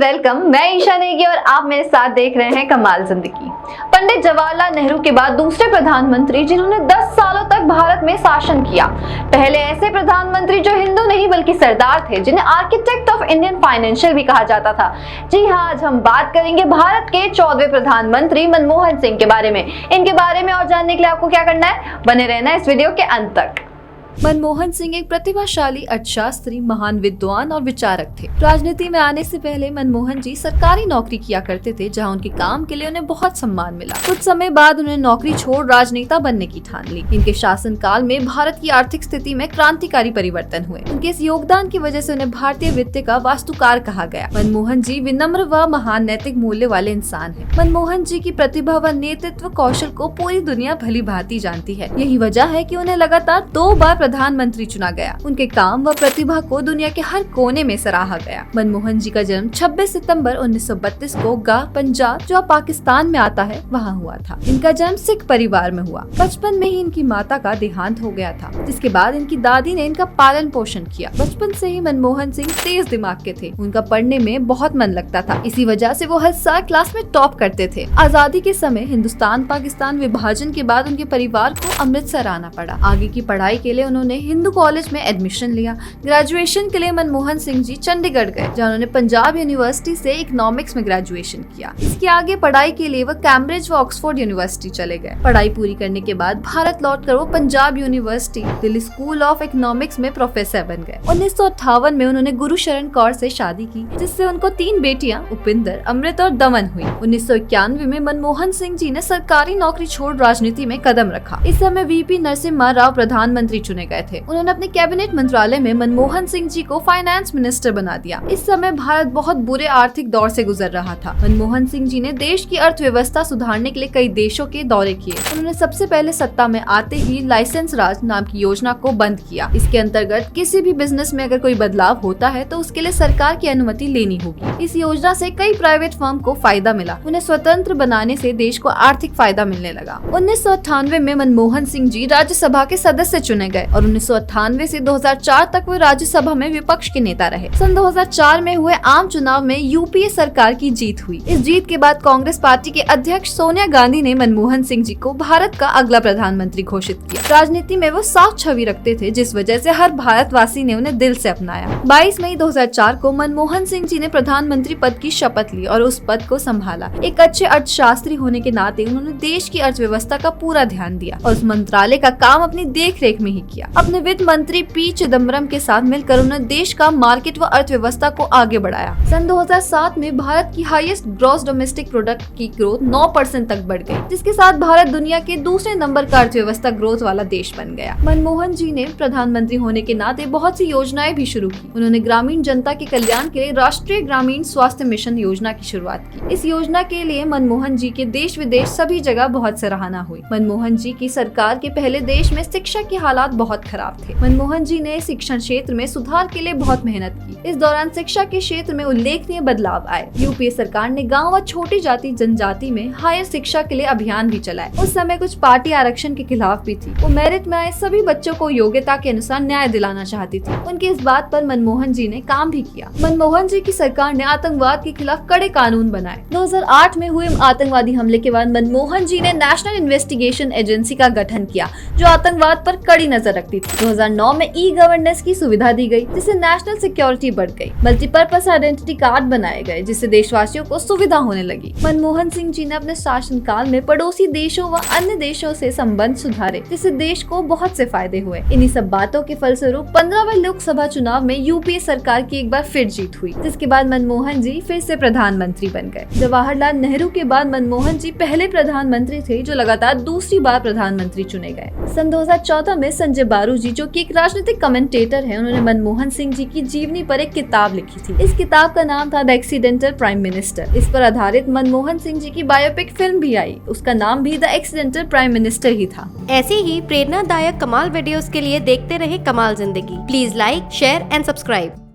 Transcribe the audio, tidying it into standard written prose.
Welcome. मैं ईशा नेगी और आप मेरे साथ देख रहे हैं कमाल जिंदगी। पंडित जवाहरलाल नेहरू के बाद दूसरे प्रधानमंत्री जिन्होंने 10 सालों तक भारत में शासन किया। पहले ऐसे प्रधानमंत्री जो हिंदू नहीं बल्कि सरदार थे, जिन्हें आर्किटेक्ट ऑफ इंडियन फाइनेंशियल भी कहा जाता था। जी हाँ, आज हम बात करेंगे भारत के 14वें प्रधानमंत्री मनमोहन सिंह के बारे में। इनके बारे में और जानने के लिए आपको क्या करना है, बने रहना इस वीडियो के अंत तक। मनमोहन सिंह एक प्रतिभाशाली अर्थशास्त्री, महान विद्वान और विचारक थे। राजनीति में आने से पहले मनमोहन जी सरकारी नौकरी किया करते थे, जहां उनके काम के लिए उन्हें बहुत सम्मान मिला। कुछ समय बाद उन्हें नौकरी छोड़ राजनेता बनने की ठान ली। इनके शासनकाल में भारत की आर्थिक स्थिति में क्रांतिकारी परिवर्तन हुए। उनके इस योगदान की वजह से उन्हें भारतीय वित्त का वास्तुकार कहा गया। मनमोहन जी विनम्र व महान नैतिक मूल्य वाले इंसान हैं। मनमोहन जी की प्रतिभा व नेतृत्व कौशल को पूरी दुनिया भली भांति जानती है। यही वजह है कि उन्हें लगातार 2 बार प्रधानमंत्री चुना गया। उनके काम व प्रतिभा को दुनिया के हर कोने में सराहा गया। मनमोहन जी का जन्म 26 सितंबर 1932 को गाह पंजाब, जो पाकिस्तान में आता है, वहाँ हुआ था। इनका जन्म सिख परिवार में हुआ। बचपन में ही इनकी माता का देहांत हो गया था, जिसके बाद इनकी दादी ने इनका पालन पोषण किया। बचपन से ही मनमोहन सिंह तेज दिमाग के थे। उनका पढ़ने में बहुत मन लगता था। इसी वजह से वो हर साल क्लास में टॉप करते थे। आजादी के समय हिंदुस्तान पाकिस्तान विभाजन के बाद उनके परिवार को अमृतसर आना पड़ा। आगे की पढ़ाई के लिए उन्होंने हिंदू कॉलेज में एडमिशन लिया। ग्रेजुएशन के लिए मनमोहन सिंह जी चंडीगढ़ गए, जहाँ उन्होंने पंजाब यूनिवर्सिटी से इकोनॉमिक्स में ग्रेजुएशन किया। इसके आगे पढ़ाई के लिए वह कैम्ब्रिज व ऑक्सफोर्ड यूनिवर्सिटी चले गए। पढ़ाई पूरी करने के बाद भारत लौटकर वो Punjab university Delhi school of economics में प्रोफेसर बन गए। 1958 में उन्होंने गुरुशरण कौर से शादी की, जिससे उनको 3 बेटियां उपिंदर, अमृत और दमन हुई। 1991 में मनमोहन सिंह जी ने सरकारी नौकरी छोड़ राजनीति में कदम रखा। इस समय वीपी नरसिम्हा राव प्रधानमंत्री चुने गए थे। उन्होंने अपने कैबिनेट मंत्रालय में मनमोहन सिंह जी को फाइनेंस मिनिस्टर बना दिया। इस समय भारत बहुत बुरे आर्थिक दौर से गुजर रहा था। मनमोहन सिंह जी ने देश की अर्थव्यवस्था सुधारने के लिए कई देशों के दौरे किए। उन्होंने सबसे पहले सत्ता में आते ही लाइसेंस राज नाम की योजना को बंद किया। इसके अंतर्गत किसी भी बिजनेस में अगर कोई बदलाव होता है तो उसके लिए सरकार की अनुमति लेनी होगी। इस योजना से कई प्राइवेट फर्म को फायदा मिला। उन्हें स्वतंत्र बनाने से देश को आर्थिक फायदा मिलने लगा। 1998 में मनमोहन सिंह जी राज्यसभा के सदस्य चुने गए और 1998 से 2004 तक वे राज्यसभा में विपक्ष के नेता रहे। सन 2004 में हुए आम चुनाव में यूपीए सरकार की जीत हुई। इस जीत के बाद कांग्रेस पार्टी के अध्यक्ष सोनिया गांधी ने मनमोहन सिंह जी को भारत का अगला प्रधानमंत्री घोषित किया। राजनीति में वो साफ छवि रखते थे, जिस वजह से हर भारतवासी ने उन्हें दिल से अपनाया। 22 मई 2004 को मनमोहन सिंह जी ने प्रधानमंत्री पद की शपथ ली और उस पद को संभाला। एक अच्छे अर्थशास्त्री होने के नाते उन्होंने देश की अर्थव्यवस्था का पूरा ध्यान दिया और उस मंत्रालय का काम अपनी देख रेख में ही किया। अपने वित्त मंत्री पी चिदम्बरम के साथ मिलकर उन्होंने देश का मार्केट व अर्थव्यवस्था को आगे बढ़ाया। सन 2007 में भारत की हाईएस्ट ग्रॉस डोमेस्टिक प्रोडक्ट की ग्रोथ 9% तक बढ़ गई, जिसके साथ भारत दुनिया के दूसरे नंबर का अर्थव्यवस्था ग्रोथ वाला देश बन गया। मनमोहन जी ने प्रधानमंत्री होने के नाते बहुत सी योजनाएं भी शुरू की। उन्होंने ग्रामीण जनता के कल्याण के लिए राष्ट्रीय ग्रामीण स्वास्थ्य मिशन योजना की शुरुआत की। इस योजना के लिए मनमोहन जी के देश विदेश सभी जगह बहुत सराहना हुई। मनमोहन जी की सरकार के पहले देश में शिक्षा के हालात बहुत खराब थे। मनमोहन जी ने शिक्षण क्षेत्र में सुधार के लिए बहुत मेहनत की। इस दौरान शिक्षा के क्षेत्र में उल्लेखनीय बदलाव आए। यूपीए सरकार ने गांव व छोटी जाति जनजाति में हायर शिक्षा के लिए अभियान भी चलाए। उस समय कुछ पार्टी आरक्षण के खिलाफ भी थी। वो मेरिट में आए सभी बच्चों को योग्यता के अनुसार न्याय दिलाना चाहती थी। उनकी इस बात पर मनमोहन जी ने काम भी किया। मनमोहन जी की सरकार ने आतंकवाद के खिलाफ कड़े कानून बनाए। 2008 में हुए आतंकवादी हमले के बाद मनमोहन जी ने नेशनल इन्वेस्टिगेशन एजेंसी का गठन किया, जो आतंकवाद पर कड़ी नजर रखती थी। 2009 में ई गवर्नेंस की सुविधा दी गई, जिससे नेशनल सिक्योरिटी बढ़ गई। मल्टीपर्पज आइडेंटिटी कार्ड बनाए गए, जिससे देशवासियों को सुविधा होने लगी। मनमोहन सिंह जी ने अपने शासनकाल में पड़ोसी देशों व अन्य देशों से संबंध सुधारे, जिससे देश को बहुत से फायदे हुए। इन्हीं सब बातों के फलस्वरूप 15वें लोकसभा चुनाव में यूपीए सरकार की एक बार फिर जीत हुई, जिसके बाद मनमोहन जी फिर से प्रधानमंत्री बन गए। जवाहरलाल नेहरू के बाद मनमोहन जी पहले प्रधानमंत्री थे जो लगातार दूसरी बार प्रधानमंत्री चुने गए। सन 2014 में संजय बारू जी, जो कि एक राजनीतिक कमेंटेटर है, उन्होंने मनमोहन सिंह जी की जीवनी पर एक किताब लिखी थी। इस किताब का नाम था द एक्सीडेंटल प्राइम मिनिस्टर। इस पर आधारित मनमोहन सिंह जी की बायोपिक फिल्म भी आई। उसका नाम भी द एक्सीडेंटल प्राइम मिनिस्टर ही था। ऐसे ही प्रेरणादायक कमाल वीडियोस के लिए देखते रहे कमाल जिंदगी। Please like, share and subscribe.